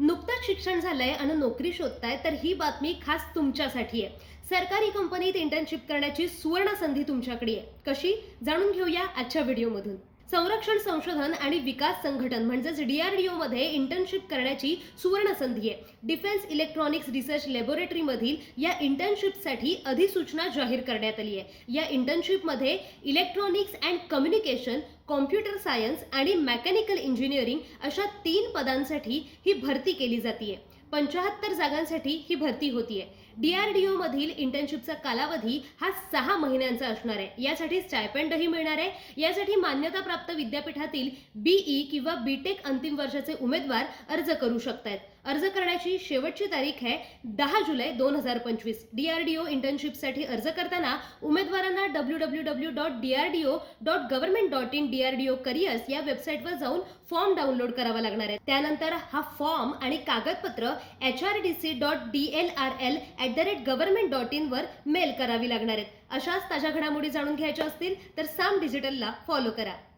नुकतंच शिक्षण झालंय आणि नोकरी शोधताय तर ही बातमी खास तुमच्यासाठी आहे. सरकारी कंपनीत इंटर्नशिप करण्याची सुवर्ण संधी तुमच्याकडे आहे. कशी? जाणून घेऊया आजच्या व्हिडिओमधून. संरक्षण संशोधन आणि विकास संघटन म्हणजेच DRDO मध्ये इंटर्नशिप करण्याची सुवर्ण संधी आहे. डिफेन्स इलेक्ट्रॉनिक्स रिसर्च लॅबोरेटरी मधील या इंटर्नशिपसाठी अधिसूचना जाहीर करण्यात आली आहे. या इंटर्नशिपमध्ये electronics and communication, computer science आणि मेकॅनिकल इंजिनिअरिंग अशा 3 पदांसाठी ही भरती केली जाते. 75 जागांसाठी ही भरती होतीये. DRDO मधील इंटर्नशिपचा कालावधी हा 6 महिन्यांचा असणार आहे. यासाठी स्टायपेंडही मिळणार आहे. यासाठी मान्यताप्राप्त विद्यापीठातील BE किंवा BTech अंतिम वर्षाचे उमेदवार अर्ज करू शकतात. अर्ज करण्याची शेवटची तारीख आहे 10 जुलै 2025. DRDO इंटर्नशिपसाठी अर्ज करताना उमेदवारांना www.drdo.government.in DRDO करिअर्स या वेबसाईटवर जाऊन फॉर्म डाउनलोड करावा लागणार आहे. त्यानंतर हा फॉर्म आणि कागदपत्र hrdc.dlrl@government.in वर मेल करावी लागणार आहेत. अशाच ताज्या घडामोडी जाणून घ्यायच्या असतील तर साम डिजिटलला फॉलो करा.